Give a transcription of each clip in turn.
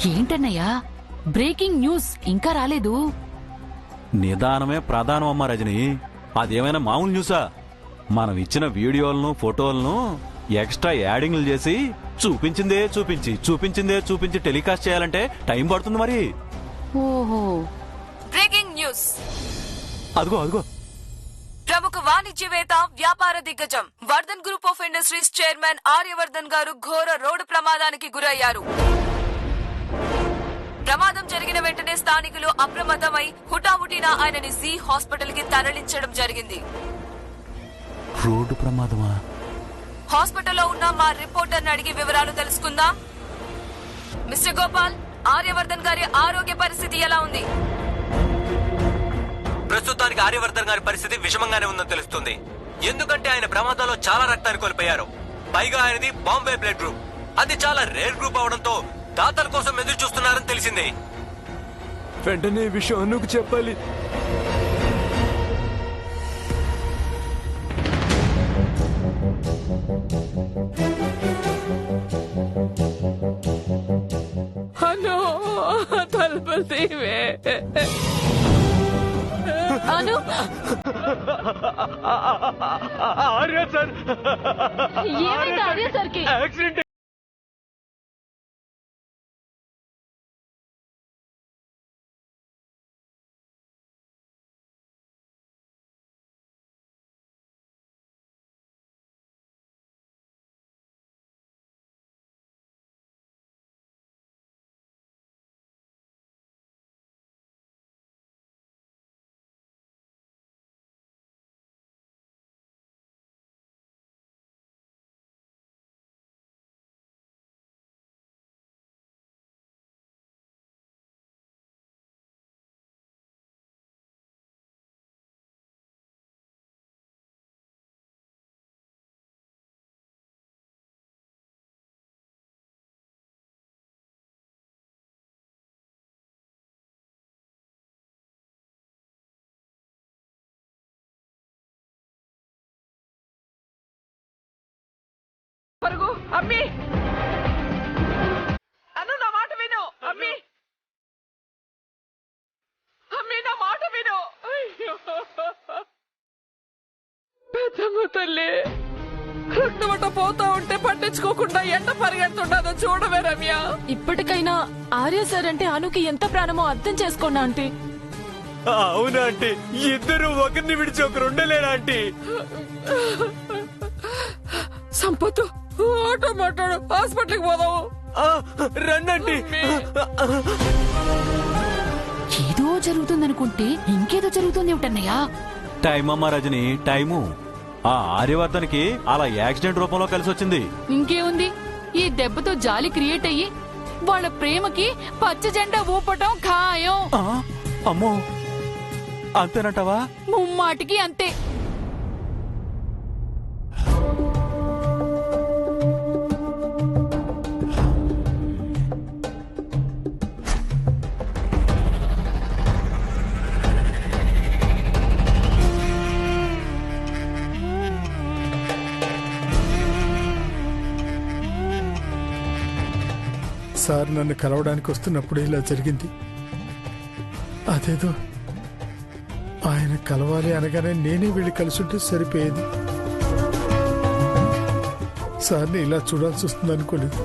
ఏంటన్నయ్యా breaking news ఇంకా రాలేదు? నిదానమే ప్రధానం అమ్మా రజని. అదేమైనా మామూలు న్యూసా? మనం ఇచ్చిన వీడియోలను ఫోటోలను ఎక్స్ట్రా యాడింగ్లు చేసి చూపించి టెలికాస్ట్ చేయాలంటే టైం పడుతుంది మరి. ఓహో, బ్రేకింగ్ న్యూస్. అదిగో ప్రముఖ వాణిజ్యవేత్త, వ్యాపార దిగ్గజం Vardhan group of industries chairman Aryavardhan గారు ఘోర రోడ్డు ప్రమాదానికి గురయ్యారు. ప్రమాదం జరిగిన వెంటనే స్థానికులు అప్రమత్తమై హుటాహుటిన ఆయనని జీ హాస్పిటల్ కి తరలించడం జరిగింది. రోడ్డు ప్రమాదమా? హాస్పిటల్లో ఉన్న మా రిపోర్టర్ ని అడిగి వివరాలు తెలుసుకుందాం. మిస్టర్ గోపాల్, ఆర్యవర్ధన్ గారి ఆరోగ్య పరిస్థితి ఎలా ఉంది? ప్రస్తుతానికి ఆర్యవర్ధన్ గారి పరిస్థితి విషమంగానే ఉందని తెలుస్తుంది. ఎందుకంటే ఆయన ప్రమాదంలో చాలా రక్తాన్ని కోల్పోయారు. పైగా ఆయనది బాంబే బ్లడ్ గ్రూప్. అది చాలా రేర్ గ్రూప్ అవడంతో దాతల కోసం ఎదురు చూస్తున్నారని తెలిసింది. వెంటనే ఈ విషయం అనుకు చెప్పాలి. అను, తలుపులు తీవే. అను, ఆర్య సార్, ఏమైంది ఆర్య సార్కి? యాక్సిడెంట్. పరుగు అమ్మి, అను నా మాట విను. అమ్మి, అమ్మి నా మాట విను. అయ్యో పెద్దమ్మ తల్లి, రక్తమట పోతా ఉంటే పట్టించుకోకుండా ఎంత పరిగెడుతుండదో చూడవే రమ్య. ఇప్పటికైనా ఆర్య సార్ అంటే అనుకి ఎంత ప్రాణమో అర్థం చేసుకోండి ఆంటీ. అవునా ఆంటీ? ఇద్దరు ఒకరిని విడిచి ఒకరు ఉండలేరా ఆంటీ? సంపత్తు, ఆటో మాట్లాడు, హాస్పిటల్కి పోదాము. రండి. ఏదో జరుగుతుందనుకుంటే ఇంకేదో జరుగుతుంది ఏమిటన్నయ్యా? టైం అమ్మా రజని, టైము. ఆ ఆర్యవర్ధన్కి అలా యాక్సిడెంట్ రూపంలో కలిసి వచ్చింది. ఇంకేముంది, ఈ దెబ్బతో జాలి క్రియేట్ అయ్యి వాళ్ళ ప్రేమకి పచ్చ జెండా ఊపటం ఖాయం. అమ్మో, అంతేనంటావా? ముమ్మాటికి అంతే. సార్ నన్ను కలవడానికి వస్తున్నప్పుడు ఇలా జరిగింది. అదేదో ఆయన కలవాలి అనగానే నేనే వెళ్ళి కలుసుంటే సరిపోయేది. సార్ని ఇలా చూడాల్సి వస్తుంది అనుకోలేదు.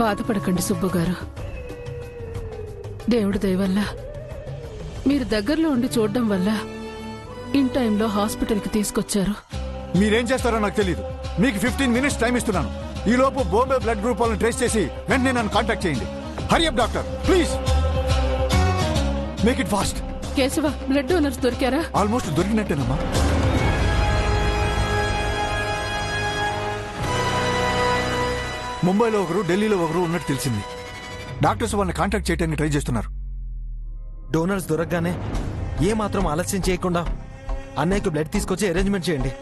బాధపడకండి సుబ్బు గారు. దేవుడి దయ వల్ల మీరు దగ్గరలో ఉండి చూడడం వల్ల ఇన్ టైంలో హాస్పిటల్కి తీసుకొచ్చారు. మీరేం చేస్తారో నాకు తెలియదు. మీకు 15 మినిట్స్ టైం ఇస్తున్నాను. ఈ లోపు బాంబే బ్లడ్ గ్రూప్ వాళ్ళని ట్రేస్ చేసి వెంటనే నన్ను కాంటాక్ట్ చేయండి. Hurry up doctor, please make it fast. Keshava, blood donors దొరికారా? ఆల్మోస్ట్ దొరికినట్టేనమ్మా. ముంబైలో ఒకరు, ఢిల్లీలో ఒకరు ఉన్నట్టు తెలిసింది. డాక్టర్స్ వాళ్ళని కాంటాక్ట్ చేయడానికి ట్రై చేస్తున్నారు. డోనర్స్ దొరకగానే ఏ మాత్రం ఆలస్యం చేయకుండా అన్నయ్యకు బ్లడ్ తీసుకొచ్చి అరేంజ్మెంట్ చేయండి.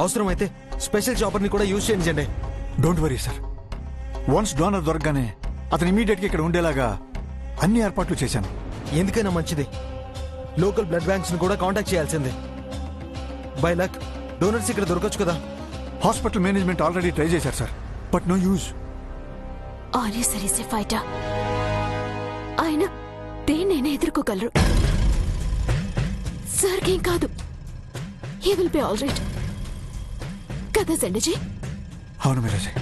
అవసరమైతే స్పెషల్ చాపర్ ని కూడా యూజ్ చేయించండి. Don't worry sir. Once donor దొరకగానే అతను ఇమీడియట్ గా ఇక్కడ ఉండేలాగా అన్ని ఏర్పాట్లు చేశాను. ఎందుకైనా మంచిది. లోకల్ బ్లడ్ బ్యాంక్స్ ను కూడా కాంటాక్ట్ చేయాల్సిందే. బై లక్ డోనర్స్ ఇక్కడ దొరకచ్చు కదా. హాస్పిటల్ మేనేజ్మెంట్ ఆల్రెడీ ట్రై చేశారు సార్. But no use. ఆర్య సరీసే ఫైటర్. ఆయన దేన్నైనా ఎదుర్కోగలరు. సార్కేం కాదు. He will be all right. కదా సండజీ? అవును మీరాజీ.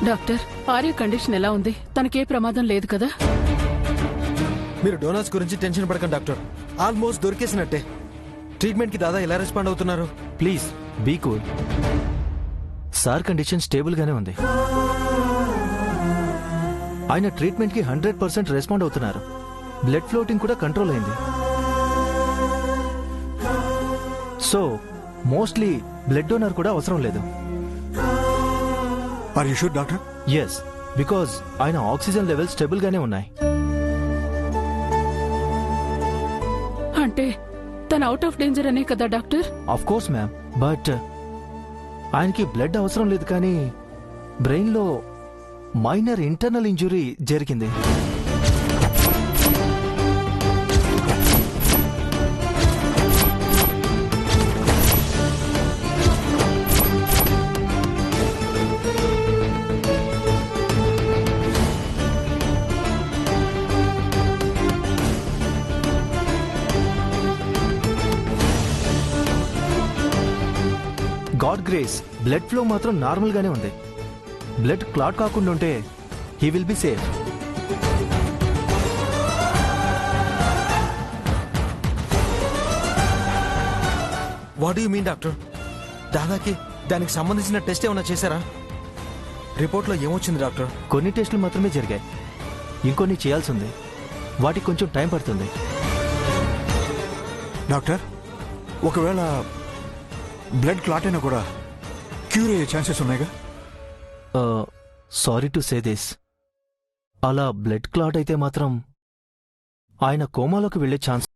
డాక్టర్, ఆర్య కండిషన్ ఎలా ఉంది? తనకే ప్రమాదం లేదు కదా? మీరు డోనర్స్ గురించి టెన్షన్ పడకండి డాక్టర్. ఆల్మోస్ట్ దొరికేసినట్టే. ట్రీట్మెంట్ కి దాదా ఎలా రెస్పాండ్ అవుతున్నారు? Please be cool. Sir condition stable గానే ఉంది. ఆయన ట్రీట్మెంట్ కి 100% రెస్పాండ్ అవుతున్నారు. బ్లడ్ ఫ్లోటింగ్ కూడా కంట్రోల్ అయింది. సో మోస్ట్లీ బ్లడ్ డోనర్ కూడా అవసరం లేదు. Are you sure doctor? Yes, because ఆయన ఆక్సిజన్ లెవెల్ స్టేబుల్ గానే ఉన్నాయి. అంటే తన అవుట్ ఆఫ్ డేంజర్ అనే కదా doctor? Of course ma'am, but ఆయనకి బ్లడ్ అవసరం లేదు, కానీ బ్రెయిన్ లో మైనర్ ఇంటర్నల్ ఇంజురీ జరిగింది. గాడ్ గ్రేస్, బ్లడ్ ఫ్లో మాత్రం నార్మల్ గానే ఉంది. బ్లడ్ క్లాట్ కాకుండా ఉంటే he will be safe. What you mean doctor? దాదాకి దానికి సంబంధించిన టెస్ట్ ఏమైనా చేశారా? రిపోర్ట్లో ఏమొచ్చింది డాక్టర్? కొన్ని టెస్టులు మాత్రమే జరిగాయి, ఇంకొన్ని చేయాల్సి ఉంది. వాటికి కొంచెం టైం పడుతుంది. డాక్టర్, ఒకవేళ బ్లడ్ క్లాట్ అయినా కూడా క్యూర్ అయ్యే ఛాన్సెస్ ఉన్నాయిగా? సారీ టు సే దిస్, అలా బ్లడ్ క్లాట్ అయితే మాత్రం ఆయన కోమాలోకి వెళ్లే ఛాన్స్.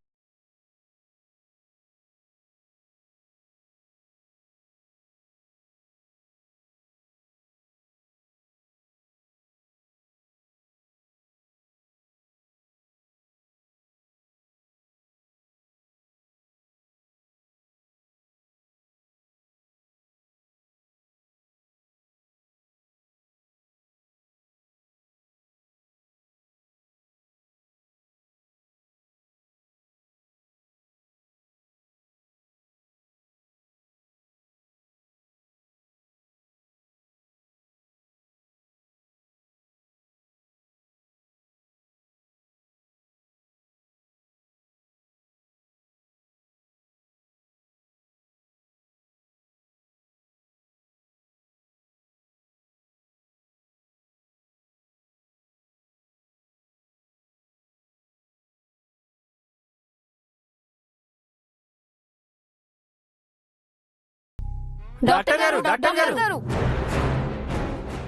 డాక్టర్ గారు, డాక్టర్ గారు.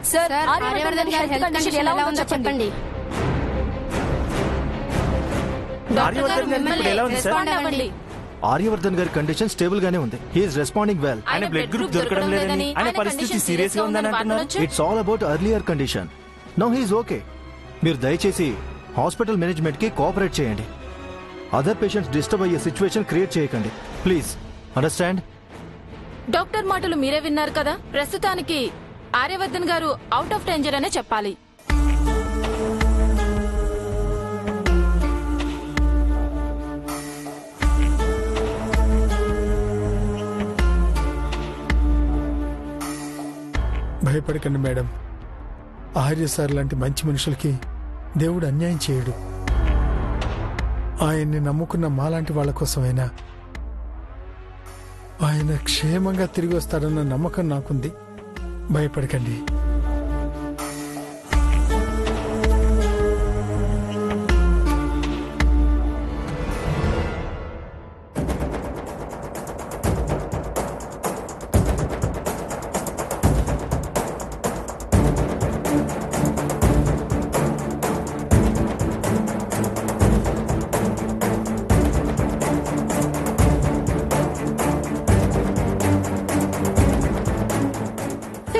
సార్, ఆర్యవర్ధన్ గారి హెల్త్ కండిషన్ ఎలా ఉందో చెప్పండి. డాక్టర్ గారు, మిమ్మల్ని రెస్పాండ్ అవ్వండి. ఆర్యవర్ధన్ గారి కండిషన్ స్టేబుల్ గానే ఉంది. He's responding well. ఆయన బ్లడ్ గ్రూప్ దొరకడం లేదని, ఆయన పరిస్థితి సీరియస్ గా ఉందని అంటున్నారు. It's all about earlier condition. Now he's okay. మీరు దయచేసి హాస్పిటల్ మేనేజ్మెంట్ కి కోఆపరేట్ చేయండి. అదర్ పేషెంట్స్ డిస్టర్బ్ అయ్యే సిచ్యువేషన్ క్రియేట్ చేయకండి, ప్లీజ్. అండర్స్టాండ్? డాక్టర్ మాటలు మీరే విన్నారు కదా. ప్రస్తుతానికి ఆర్యవర్ధన్ గారు అవుట్ ఆఫ్ డేంజర్ అనే చెప్పాలి. భయపడకండి మేడం. ఆర్య సార్ లాంటి మంచి మనుషులకి దేవుడు అన్యాయం చేయడు. ఆయన్ని నమ్ముకున్న మాలాంటి వాళ్ళ కోసమైనా ఆయన క్షేమంగా తిరిగి వస్తాడన్న నమ్మకం నాకుంది. భయపడకండి.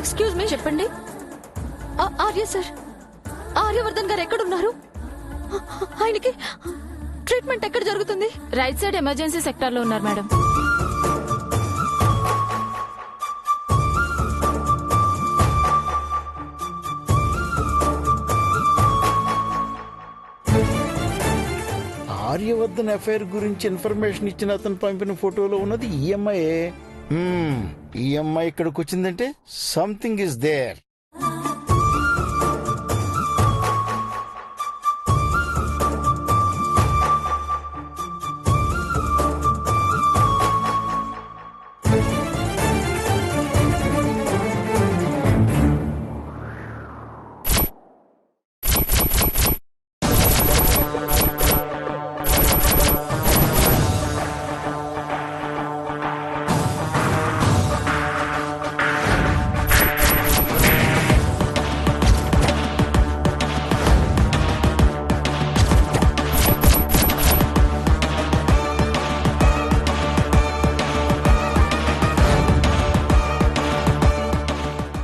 ఎక్స్క్యూజ్ మీ, చెప్పండి. ఆర్య సార్, ఆర్యవర్ధన్ గారు ఎక్కడున్నారు? ఆయనకి ట్రీట్మెంట్ ఎక్కడ జరుగుతుంది? రైట్ సైడ్ ఎమర్జెన్సీ సెక్టార్ లో ఉన్నారు మేడం. ఆర్యవర్ధన్ అఫైర్ గురించి ఇన్ఫర్మేషన్ ఇచ్చిన అతను పంపిన ఫోటోలో ఉన్నది ఈఎంఐ. ఈఎంఐ ఇక్కడికి వచ్చిందంటే సంథింగ్ ఇస్ దేర్.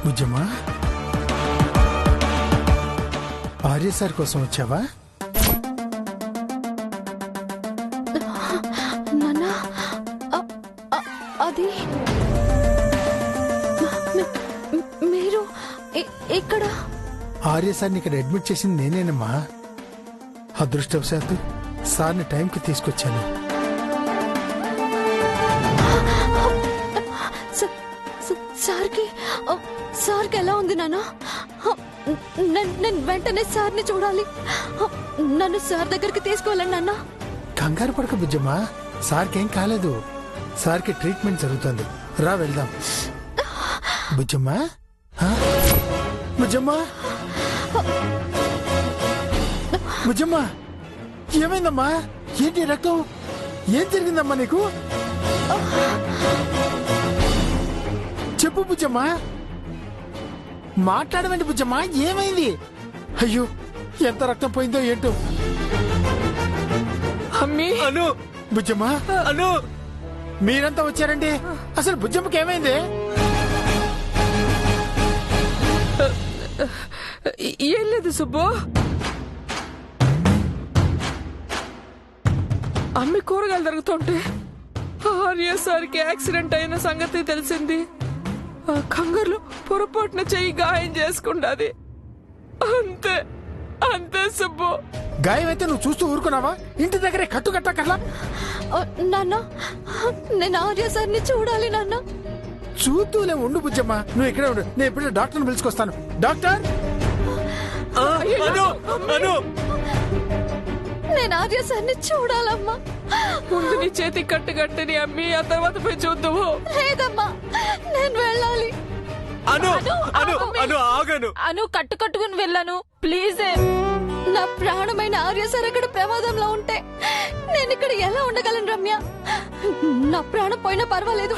బుజ్జమ్మా, ఆర్య సార్ కోసం వచ్చావా? నాన్నా, అది మీరు ఇక్కడ? ఆర్య సార్ని ఇక్కడ అడ్మిట్ చేసింది నేనేనమ్మా. అదృష్టవశాత్తు సార్ని టైంకి తీసుకొచ్చాను. సార్కి ఎలా ఉంది నాన్న? నేను వెంటనే సార్ని చూడాలి. నన్ను సార్ దగ్గరికి తీసుకువెళ్ళండి నాన్న. కంగారు పడక బుజ్జమ్మా, సార్కి ఏం కాలేదు. సార్కి ట్రీట్మెంట్ జరుగుతుంది. రా వెళ్దాం. బుజ్జమ్మా, బుజ్జమ్మా, బుజ్జమ్మా, ఏమైందమ్మా? ఏంటి రక్తం? ఏం జరిగిందమ్మా నీకు? చెప్పు బుజ్జమ్మా, మాట్లాడమండి బుజ్జమ్మా, ఏమైంది? అయ్యో, ఎంత రక్తం పోయిందో ఏంటో. అమ్మీ, అను, బుజ్జమ్మా, అను, మీరంతా వచ్చారండి. అసలు బుజ్జమ్మకి ఏమైంది? ఏం లేదు సుబ్బు. అమ్మి కూరగాయలు జరుగుతుంటే ఆర్య సార్కి యాక్సిడెంట్ అయిన సంగతి తెలిసింది. ఆ కంగారులో పొరపాటున చెయ్యి గాయం చేసుకుంటాది. అంతే అంతే సుబ్బు. గాయం అయితే నువ్వు చూస్తూ ఊరుకున్నావా? ఇంటి దగ్గరే కట్టుకట్టకర్లా. నాన్న, నేను ఆర్య సార్ని చూడాలి నాన్న. చూస్తూలే ఉండు బుజ్జమ్మా, నువ్వు ఇక్కడే ఉండు. నేను ఇప్పుడు డాక్టర్ని పిలుచుకొస్తాను. డాక్టర్, నేను ఆర్య సార్ని చూడాలమ్మా. ముందు నీ చేతి కట్టుకట్టని అమ్మి, ఆ తర్వాత పోయి చూద్దాము. లేదమ్మా, నేను వెళ్ళాలి. అను కట్టుకుని వెళ్ళాను, ప్లీజ్. నా ప్రాణమైన ఆర్య సార్ అక్కడ ప్రమాదంలో ఉంటే నేను ఇక్కడ ఎలా ఉండగలను రమ్య? నా ప్రాణం పోయినా పర్వాలేదు.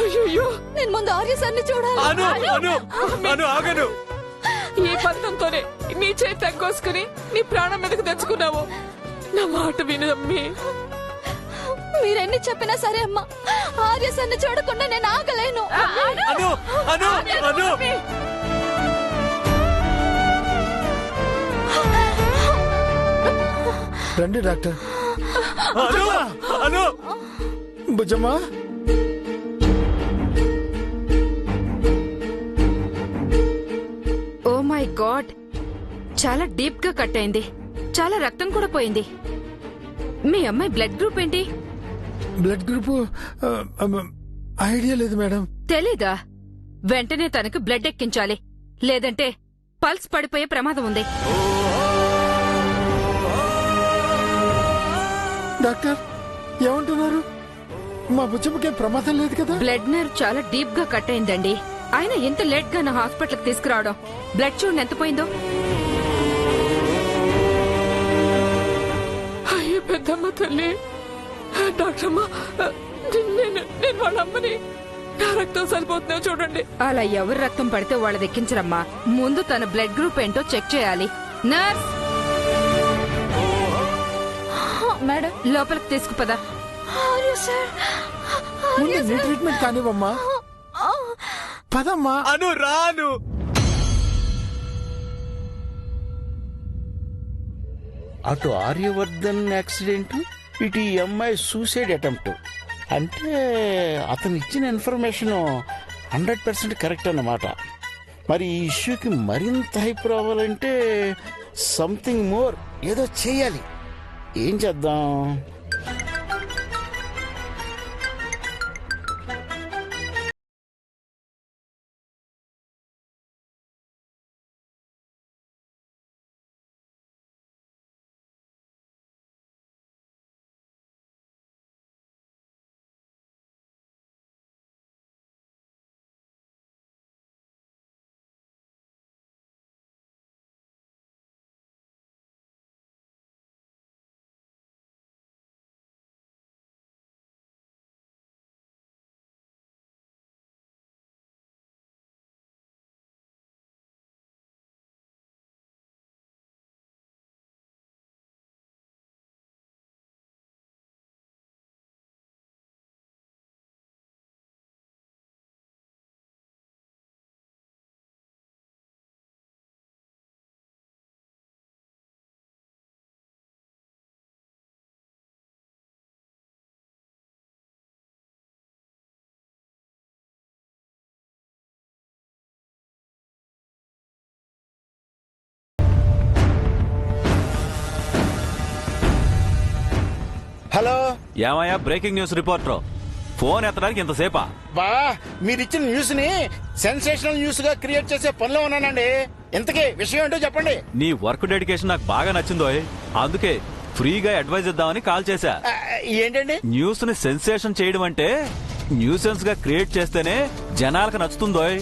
నేను ముందు ఆర్య సార్ని చూడాలి. ఈ పంతంతోనే నీ చేతి తగ్గోసుకుని నీ ప్రాణం మీదకు తెచ్చుకున్నావు. నా మాట విను అమ్మి. మీరెన్ని చెప్పినా సరే అమ్మా, ఆర్య సార్ని చూడకుండా నేను ఆగలేను. రండి డాక్టర్. బుజ్జమ్మా, ఓ మై గాడ్, చాలా డీప్ గా కట్ అయింది. చాలా రక్తం కూడా పోయింది. మీ అమ్మాయి బ్లడ్ గ్రూప్ ఏంటి? బ్లడ్ గ్రూప్ ఐడియా లేదు మేడం. తెలీదా? వెంటనే తనకు బ్లడ్ ఎక్కించాలి, లేదంటే పల్స్ పడిపోయే ప్రమాదం ఉంది. డాక్టర్ ఏమంటున్నారు? మా బుజ్జమ్మకి ప్రమాదం లేదు కదా? బ్లడ్ నర్వ్ చాలా డీప్ గా కట్ అయిందండి. ఆయన ఎంత లేట్ గా నా హాస్పిటల్ కి తీసుకురావడం. బ్లడ్ చూడండి ఎంత పోయిందో. అయ్యో పెద్దమ్మ తల్లి, డాక్టర్ అమ్మ, నేను వాళ్ళ అమ్మని. నా రక్తం సరిపోతుందో చూడండి. అలా ఎవరు రక్తం పడితే వాళ్ళ దెక్కించరమ్మా. ముందు తన బ్లడ్ గ్రూప్ ఏంటో చెక్ చేయాలి. నర్స్ మేడం, లోపలికి తీసుకుపదా. ముందు నీ ట్రీట్మెంట్ కానివ్వమ్మా. పదమ్మా. అను రాను. అటు ఆర్యవర్ధన్ యాక్సిడెంట్, ఇటు ఈ అమ్మాయి సూసైడ్ అటెంప్ట్. అంటే అతను ఇచ్చిన ఇన్ఫర్మేషన్ 100% కరెక్ట్ అన్నమాట. మరి ఈ ఇష్యూకి మరింత హైప్ రావాలంటే సంథింగ్ మోర్ ఏదో చేయాలి. ఏం చేద్దాం? హలో, ఏమయ్యా బ్రేకింగ్ న్యూస్ రిపోర్టర్, ఫోన్ ఎత్తడానికి ఇంతసేపా? బా, మీరిచ్చిన న్యూస్ ని సెన్సేషనల్ న్యూస్ గా క్రియేట్ చేసే పనిలో ఉన్నానండి. ఇంతకీ విషయం ఏంటో చెప్పండి. నీ వర్క్ డెడికేషన్ నాకు బాగా నచ్చిందోయ్. అందుకే ఫ్రీగా అడ్వైజ్ ఇద్దామని కాల్ చేశా. ఏంటండి? న్యూస్ ని సెన్సేషన్ చేయడం అంటే న్యూసెన్స్ గా క్రియేట్ చేస్తేనే జనాలకు నచ్చుతుందోయ్.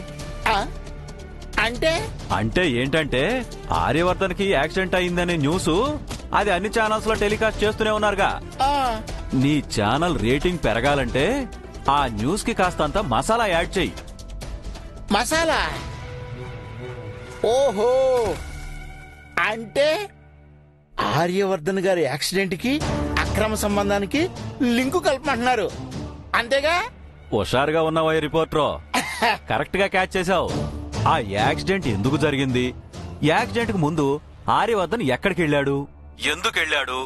అంటే అంటే ఏంటంటే ఆర్యవర్ధన్ కి యాక్సిడెంట్ అయిందనే న్యూస్ అది అన్ని ఛానల్స్ లో టెలికాస్ట్ చేస్తూనే ఉన్నారుగా. నీ ఛానల్ రేటింగ్ పెరగాలంటే ఆ న్యూస్ కి కాస్తంత మసాలా యాడ్ చెయ్యి. మసాలా? ఓహో, అంటే ఆర్యవర్ధన్ గారి యాక్సిడెంట్ కి అక్రమ సంబంధానికి లింకు కలపమంటున్నారు, అంతేగా? హుషారుగా ఉన్నావా రిపోర్టర్, కరెక్ట్ గా క్యాచ్ చేశావు. ఆ యాక్సిడెంట్ ఎందుకు జరిగింది, యాక్సిడెంట్ కు ముందు ఆర్యవర్ధన్ ఎక్కడికి వెళ్ళాడు, ఎందుకు వెళ్ళాడు,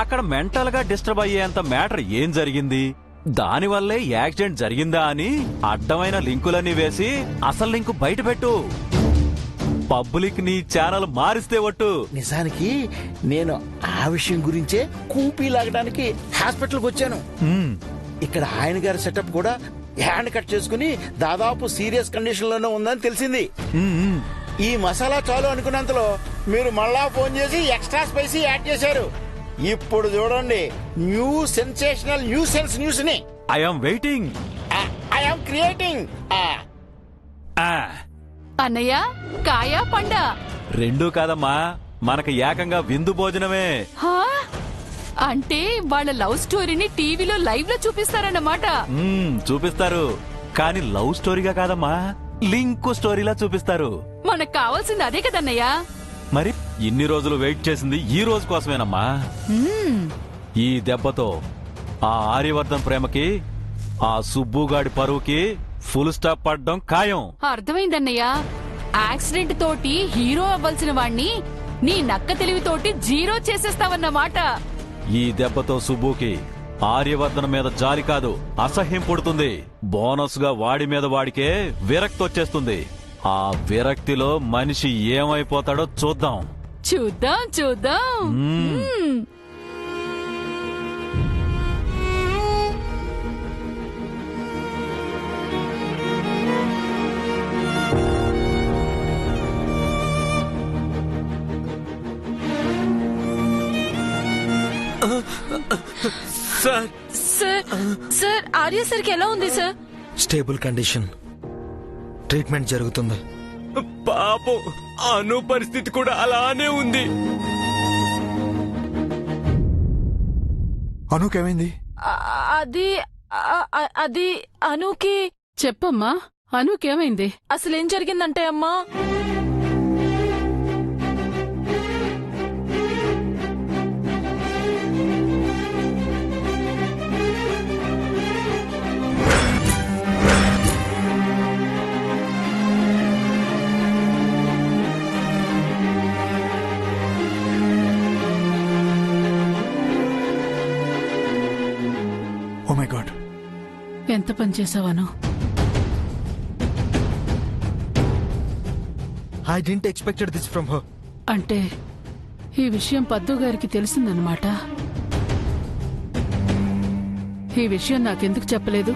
అక్కడ మెంటల్ గా డిస్టర్బ్ అయ్యేంత మ్యాటర్ ఏం జరిగింది, దానివల్లే యాక్సిడెంట్ జరిగిందా అని అడ్డమైన లింకులన్నీ వేసి అసలు లింకు బయట పెట్టు. పబ్లిక్ నీ ఛానల్ మారిస్తే ఒట్టు. నిజానికి నేను ఆ విషయం గురించే కూపీ లాగడానికి హాస్పిటల్కి వచ్చాను. ఇక్కడ ఆయన గారి సెటప్ కూడా హ్యాండ్ కట్ చేసుకుని దాదాపు సీరియస్ కండిషన్ లోనే ఉందని తెలిసింది. ఈ మసాలా చాలు అనుకున్నంతలో మీరు మళ్ళా ఫోన్ చేసి ఎక్స్ట్రా స్పైసీ యాడ్ చేశారు. ఇప్పుడు చూడండి, న్యూ సెన్సేషనల్ న్యూస్ ని ఐఎమ్ వెయిటింగ్, ఐఎమ్ క్రియేటింగ్. అన్నయ్య, కాయా పండా? రెండూ కాదమ్మా, మనకి ఏకంగా విందు భోజనమే. హా? అంటే వాళ్ళ లవ్ స్టోరీని టీవీలో లైవ్ లో చూపిస్తారన్నమాట. చూపిస్తారు, కానీ లవ్ స్టోరీగా కాదమ్మా, లింక్ స్టోరీలా చూపిస్తారు. మనకు కావాల్సింది అదే కదన్నయ్యా. మరి ఇన్ని రోజులు వెయిట్ చేసింది ఈ రోజు కోసమేనమ్మా. ఈ దెబ్బతో ఆ ఆర్యవర్ధన్ ప్రేమకి, ఆ సుబ్బుగాడి పరువుకి ఫుల్ స్టాప్ పడ్డం ఖాయం. అర్థమైందన్నయ్య. యాక్సిడెంట్ తోటి హీరో అవ్వాల్సిన వాణ్ణి నీ నక్క తెలివితోటి జీరో చేసేస్తావన్నమాట. ఈ దెబ్బతో సుబ్బుకి ఆర్యవర్ధన్ మీద జాలి కాదు, అసహ్యం పుడుతుంది. బోనస్ గా వాడి మీద వాడికే విరక్తి వచ్చేస్తుంది. ఆ విరక్తిలో మనిషి ఏమైపోతాడో చూద్దాం. చూద్దాం చూద్దాం. సార్ సార్ సార్ ఆర్య సార్కి ఎలా ఉంది సార్? Stable condition. ట్రీట్మెంట్ జరుగుతుంది. పాపం అను పరిస్థితి కూడా అలానే ఉంది. అనుకేమైంది? అది అది అనుకి చెప్పమ్మా, అనుకేమైంది? అసలేం జరిగిందంటే అమ్మా, ఓ మై గాడ్. ఎంత పని చేసావను? I didn't expected this from her. అంటే ఈ విషయం పద్దు గారికి తెలిసిందన్నమాట. ఈ విషయం నాకెందుకు చెప్పలేదు?